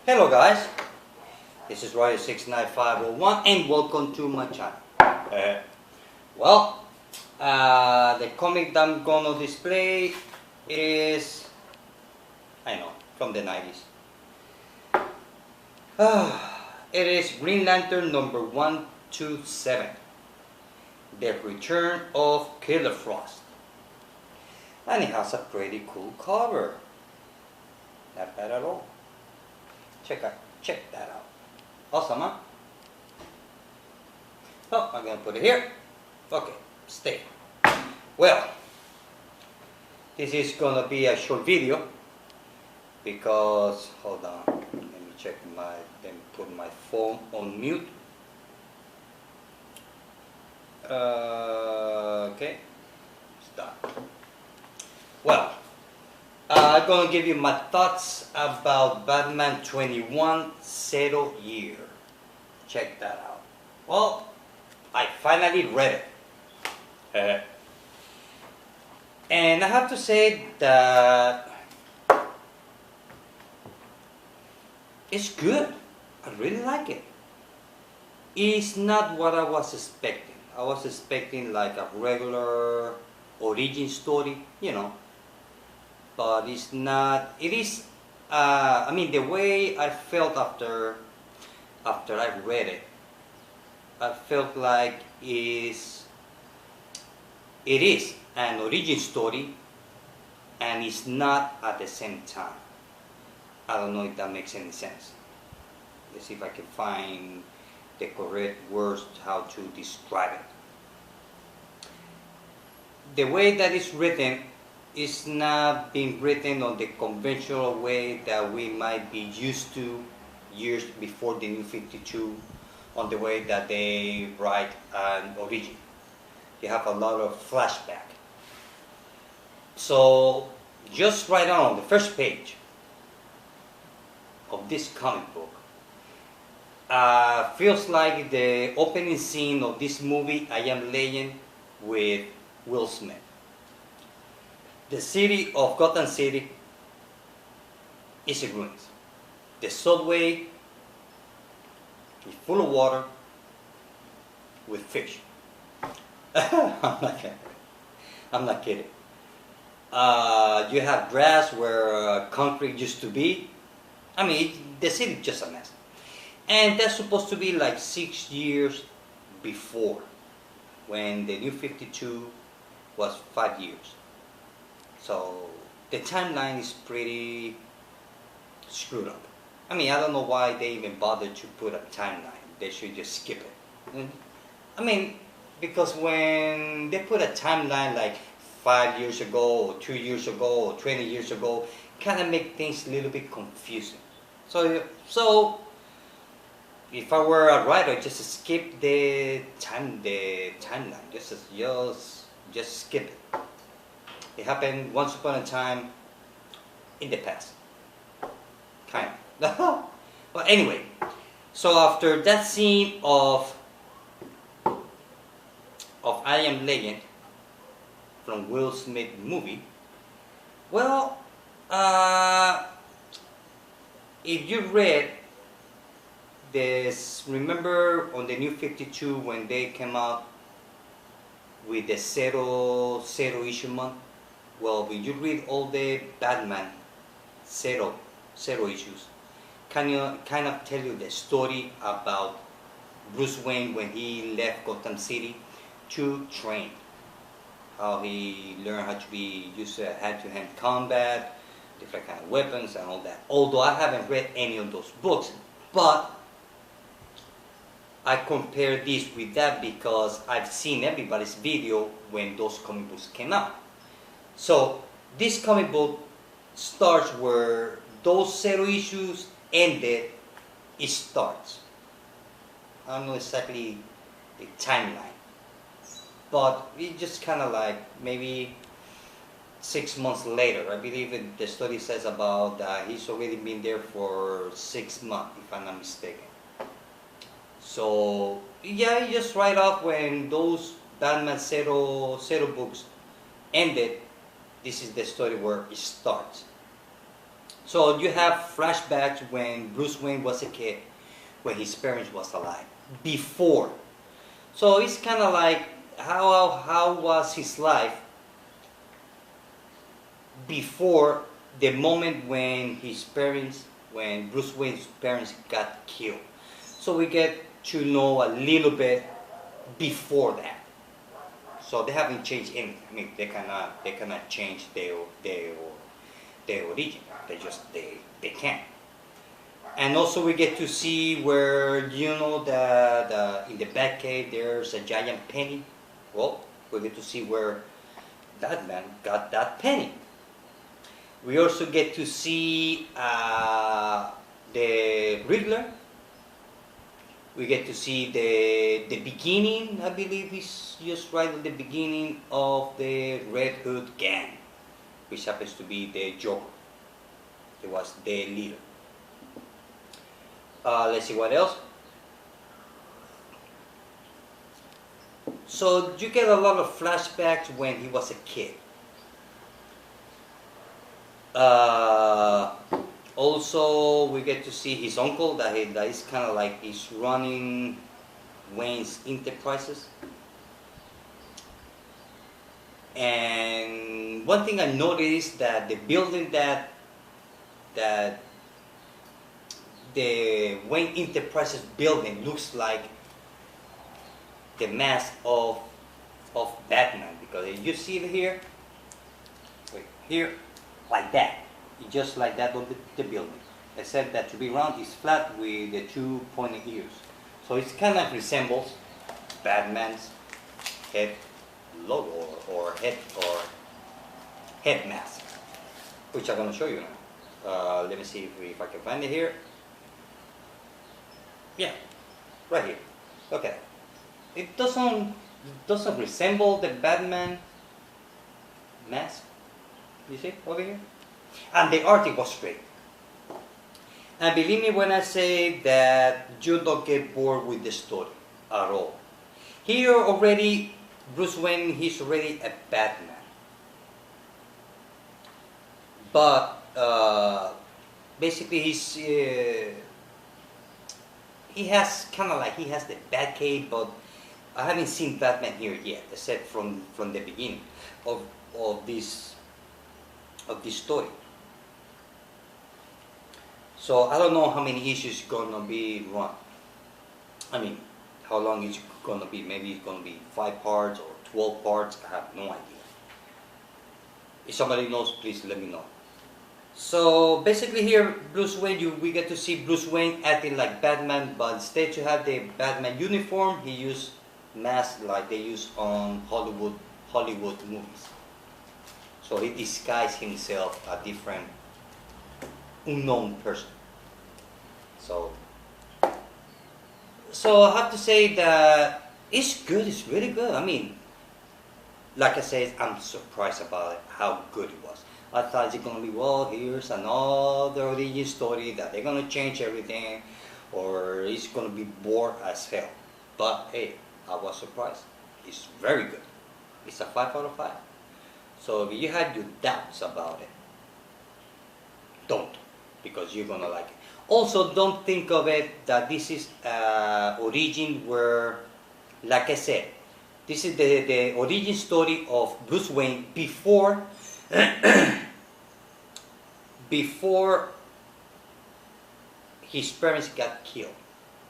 Hello guys, this is Rider69501 and welcome to my channel. The comic that I'm gonna display is, I know, from the 90s. It is Green Lantern number 127, The Return of Killer Frost. And it has a pretty cool cover. Not bad at all. Check that out. Awesome, huh? Oh, I'm gonna put it here. Okay, stay. Well, this is gonna be a short video because, hold on, let me put my phone on mute. Okay, stop. Well, I'm going to give you my thoughts about Batman 21 Zero Year. Check that out. Well, I finally read it. And I have to say that it's good. I really like it. It's not what I was expecting. I was expecting like a regular origin story, you know. But it's not. It is. I mean, the way I felt after I read it, I felt like it is an origin story, and it's not at the same time. I don't know if that makes any sense. Let's see if I can find the correct words how to describe it. The way that it's written. It's not being written on the conventional way that we might be used to years before the New 52, on the way that they write an origin. You have a lot of flashback. So just right on the first page of this comic book feels like the opening scene of this movie, I Am Legend, with Will Smith. The city of Gotham City is in ruins. The subway is full of water with fish. I'm not kidding. You have grass where concrete used to be. I mean, the city is just a mess. And that's supposed to be like 6 years before, when the New 52 was 5 years. So the timeline is pretty screwed up. I mean, I don't know why they even bothered to put a timeline. They should just skip it. I mean, because when they put a timeline like 5 years ago, or 2 years ago, or 20 years ago, kind of make things a little bit confusing. So if I were a writer, just skip the timeline. Just skip it. It happened once upon a time in the past. Kind of. But anyway, so after that scene of I Am Legend from Will Smith movie, well, if you read this, remember on the New 52 when they came out with the zero issue month? Well, when you read all the Batman zero issues, kind of tell you the story about Bruce Wayne when he left Gotham City to train, how he learned how to use hand-to-hand combat, different kind of weapons and all that. Although I haven't read any of those books, but I compare this with that because I've seen everybody's video when those comic books came out. So this comic book starts where those zero issues ended. It starts. I don't know exactly the timeline, but it just kind of like maybe 6 months later. I believe the story says about he's already been there for 6 months, if I'm not mistaken. So yeah, just right off when those Batman zero books ended, this is the story where it starts. So you have flashbacks when Bruce Wayne was a kid, when his parents was alive, before. So it's kind of like how was his life before the moment when Bruce Wayne's parents got killed. So we get to know a little bit before that. So they haven't changed anything. I mean, they cannot change their origin. They can't. And also we get to see where that in the Batcave there's a giant penny. Well, we get to see where Batman got that penny. We also get to see the Riddler. We get to see the beginning, I believe is just right at the beginning of the Red Hood gang, which happens to be the Joker. It was the leader. Let's see what else. So you get a lot of flashbacks when he was a kid. Also, we get to see his uncle that is kind of like he's running Wayne's Enterprises. And one thing I noticed that the building that the Wayne Enterprises building looks like the mask of Batman, because you see it here, wait, here, like that. It's just like that on the building, except that to be round is flat with the two pointed ears. So it kind of resembles Batman's head logo or head mask, which I'm going to show you now. Let me see if I can find it here. Yeah, right here. Okay, it doesn't resemble the Batman mask. You see over here, and the art was great. And believe me when I say that you don't get bored with the story at all. Here already, Bruce Wayne, he's already a Batman. But basically he has the Batcave, but I haven't seen Batman here yet, except from the beginning of this story. So I don't know how many issues gonna be run. I mean, how long is it gonna be? Maybe it's gonna be 5 parts or 12 parts. I have no idea. If somebody knows, please let me know. So basically here, Bruce Wayne, we get to see Bruce Wayne acting like Batman, but instead to have the Batman uniform, he used masks like they use on Hollywood movies. So he disguised himself a different, unknown person. So I have to say that it's good. It's really good. I mean, like I said, I'm surprised about it, how good it was. I thought it's gonna be, well, here's another origin story that they're gonna change everything, or it's gonna be bored as hell. But hey, I was surprised. It's very good. It's a 5 out of 5. So if you had your doubts about it, don't, because you're gonna like it. Also, don't think of it that this is origin where, like I said, this is the origin story of Bruce Wayne before before his parents got killed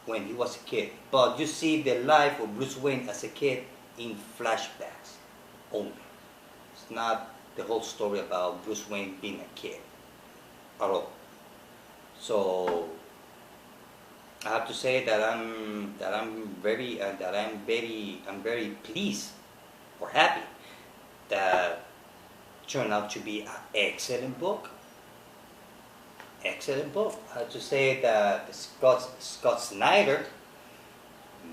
when he was a kid. But you see the life of Bruce Wayne as a kid in flashbacks only. It's not the whole story about Bruce Wayne being a kid at all. So I have to say that I'm very pleased or happy that turned out to be an excellent book. Excellent book. I have to say that Scott Snyder,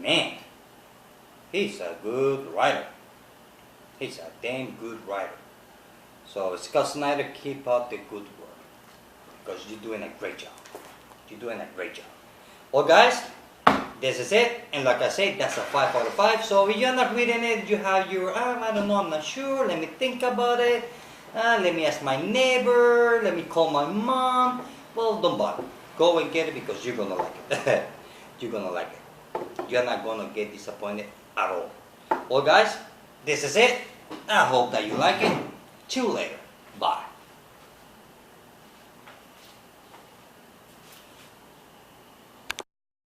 man, he's a good writer. He's a damn good writer. So Scott Snyder, keep up the good work, because you're doing a great job. You're doing a great job. Well, guys, this is it. And like I said, that's a 5 out of 5. So if you're not reading it, you have your, I don't know, I'm not sure. Let me think about it. Let me ask my neighbor, let me call my mom. Well, don't bother. Go and get it because you're gonna like it. You're gonna like it. You're not gonna get disappointed at all. Well guys, this is it. I hope that you like it. See you later. Bye.